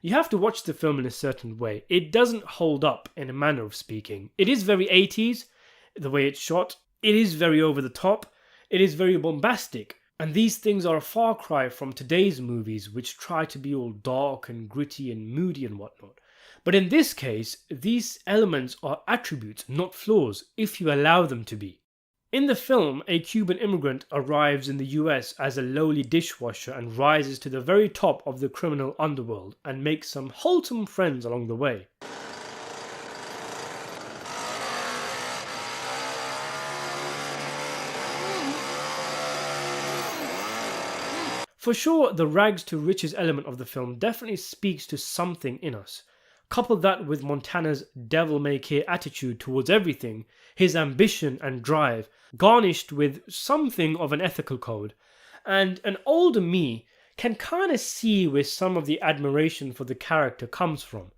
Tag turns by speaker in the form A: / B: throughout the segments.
A: You have to watch the film in a certain way. It doesn't hold up in a manner of speaking. It is very 80s, the way it's shot. It is very over the top. It is very bombastic. And these things are a far cry from today's movies, which try to be all dark and gritty and moody and whatnot. But in this case, these elements are attributes, not flaws, if you allow them to be. In the film, a Cuban immigrant arrives in the US as a lowly dishwasher and rises to the very top of the criminal underworld and makes some wholesome friends along the way. For sure, the rags to riches element of the film definitely speaks to something in us. Couple that with Montana's devil-may-care attitude towards everything, his ambition and drive, garnished with something of an ethical code, and an older me can kind of see where some of the admiration for the character comes from.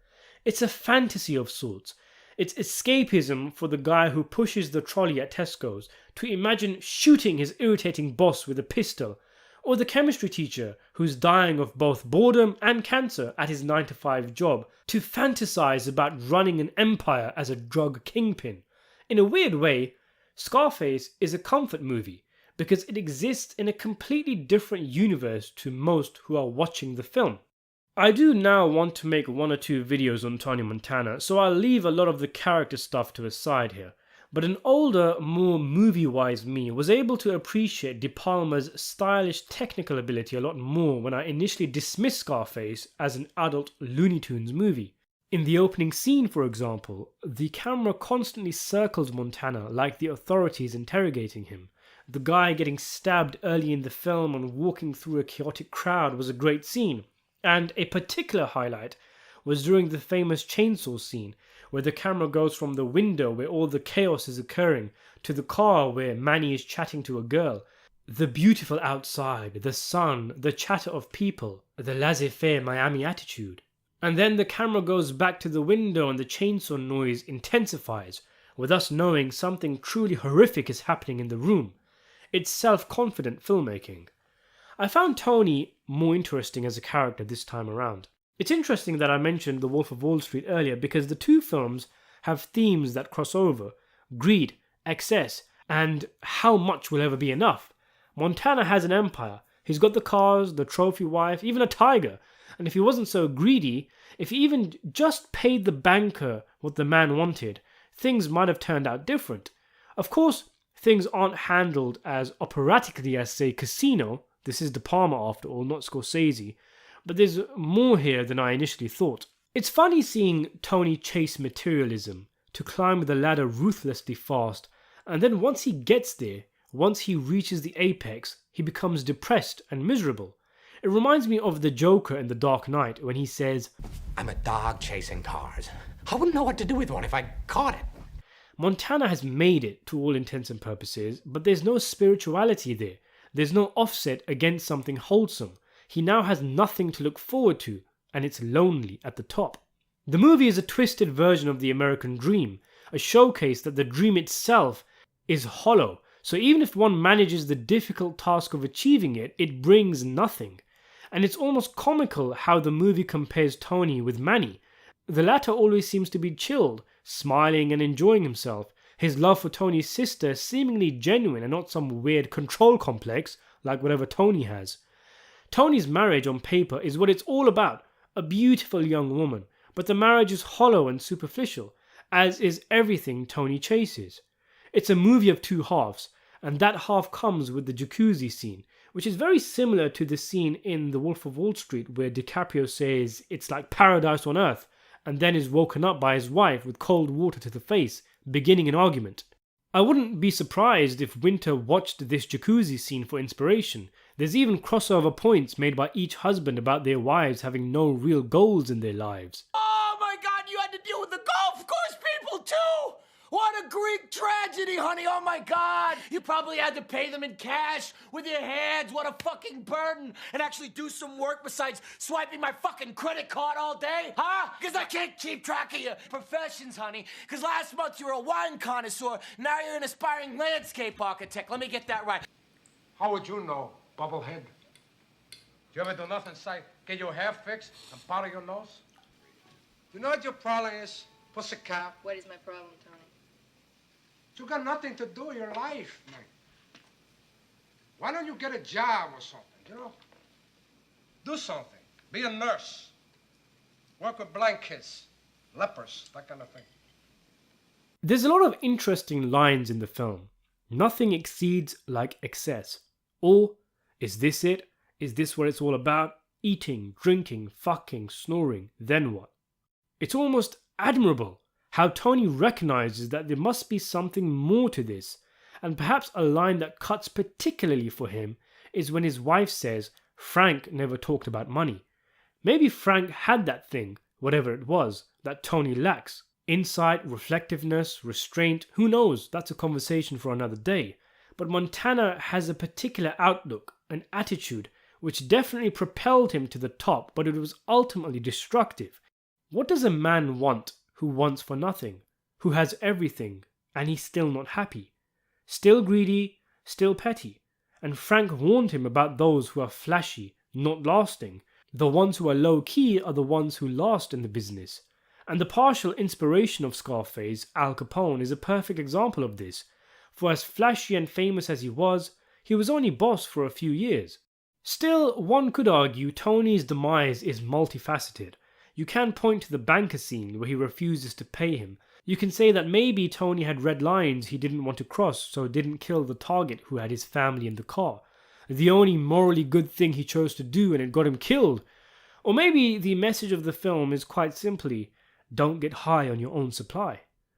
A: It's a fantasy of sorts. It's escapism for the guy who pushes the trolley at Tesco's to imagine shooting his irritating boss with a pistol, or the chemistry teacher who's dying of both boredom and cancer at his 9-to-5 job to fantasize about running an empire as a drug kingpin. In a weird way, Scarface is a comfort movie because it exists in a completely different universe to most who are watching the film. I do now want to make 1 or 2 videos on Tony Montana, so I'll leave a lot of the character stuff to a side here. But an older, more movie-wise me was able to appreciate De Palma's stylish technical ability a lot more when I initially dismissed Scarface as an adult Looney Tunes movie. In the opening scene, for example, the camera constantly circles Montana like the authorities interrogating him. The guy getting stabbed early in the film and walking through a chaotic crowd was a great scene, and a particular highlight was during the famous chainsaw scene, where the camera goes from the window where all the chaos is occurring to the car where Manny is chatting to a girl. The beautiful outside, the sun, the chatter of people, the laissez-faire Miami attitude. And then the camera goes back to the window and the chainsaw noise intensifies, with us knowing something truly horrific is happening in the room. It's self-confident filmmaking. I found Tony more interesting as a character this time around. It's interesting that I mentioned The Wolf of Wall Street earlier because the two films have themes that cross over: greed, excess, and how much will ever be enough. Montana has an empire. He's got the cars, the trophy wife, even a tiger. And if he wasn't so greedy, if he even just paid the banker what the man wanted, things might have turned out different. Of course, things aren't handled as operatically as, say, Casino. This is De Palma after all, not Scorsese. But there's more here than I initially thought. It's funny seeing Tony chase materialism, to climb the ladder ruthlessly fast, and then once he gets there, once he reaches the apex, he becomes depressed and miserable. It reminds me of the Joker in The Dark Knight when he says,
B: "I'm a dog chasing cars. I wouldn't know what to do with one if I caught it."
A: Montana has made it to all intents and purposes, but there's no spirituality there. There's no offset against something wholesome. He now has nothing to look forward to, and it's lonely at the top. The movie is a twisted version of the American dream, a showcase that the dream itself is hollow, so even if one manages the difficult task of achieving it, it brings nothing. And it's almost comical how the movie compares Tony with Manny. The latter always seems to be chilled, smiling and enjoying himself, his love for Tony's sister seemingly genuine and not some weird control complex like whatever Tony has. Tony's marriage on paper is what it's all about, a beautiful young woman, but the marriage is hollow and superficial, as is everything Tony chases. It's a movie of two halves, and that half comes with the jacuzzi scene, which is very similar to the scene in The Wolf of Wall Street where DiCaprio says it's like paradise on earth, and then is woken up by his wife with cold water to the face, beginning an argument. I wouldn't be surprised if Winter watched this jacuzzi scene for inspiration. There's even crossover points made by each husband about their wives having no real goals in their lives.
B: Oh my God, you had to deal with the golf course people too! What a Greek tragedy, honey, oh my God! You probably had to pay them in cash with your hands, what a fucking burden! And actually do some work besides swiping my fucking credit card all day, huh? Because I can't keep track of your professions, honey. Because last month you were a wine connoisseur, now you're an aspiring landscape architect. Let me get that right.
C: How would you know, Bubblehead? You ever do nothing besides get your hair fixed and powder your nose? You know what your problem is, pussycat?
D: What is my problem, Tony?
C: You got nothing to do in your life, man. Why don't you get a job or something, you know? Do something. Be a nurse. Work with blind kids, lepers, that kind of thing.
A: There's a lot of interesting lines in the film. Nothing exceeds like excess. Or, is this it? Is this what it's all about? Eating, drinking, fucking, snoring, then what? It's almost admirable how Tony recognizes that there must be something more to this, and perhaps a line that cuts particularly for him is when his wife says Frank never talked about money. Maybe Frank had that thing, whatever it was, that Tony lacks. Insight, reflectiveness, restraint, who knows, that's a conversation for another day. But Montana has a particular outlook, an attitude, which definitely propelled him to the top, but it was ultimately destructive. What does a man want who wants for nothing, who has everything, and he's still not happy? Still greedy, still petty. And Frank warned him about those who are flashy, not lasting. The ones who are low-key are the ones who last in the business. And the partial inspiration of Scarface, Al Capone, is a perfect example of this. For as flashy and famous as he was only boss for a few years. Still, one could argue Tony's demise is multifaceted. You can point to the banker scene where he refuses to pay him. You can say that maybe Tony had red lines he didn't want to cross, so didn't kill the target who had his family in the car. The only morally good thing he chose to do, and it got him killed. Or maybe the message of the film is quite simply, don't get high on your own supply.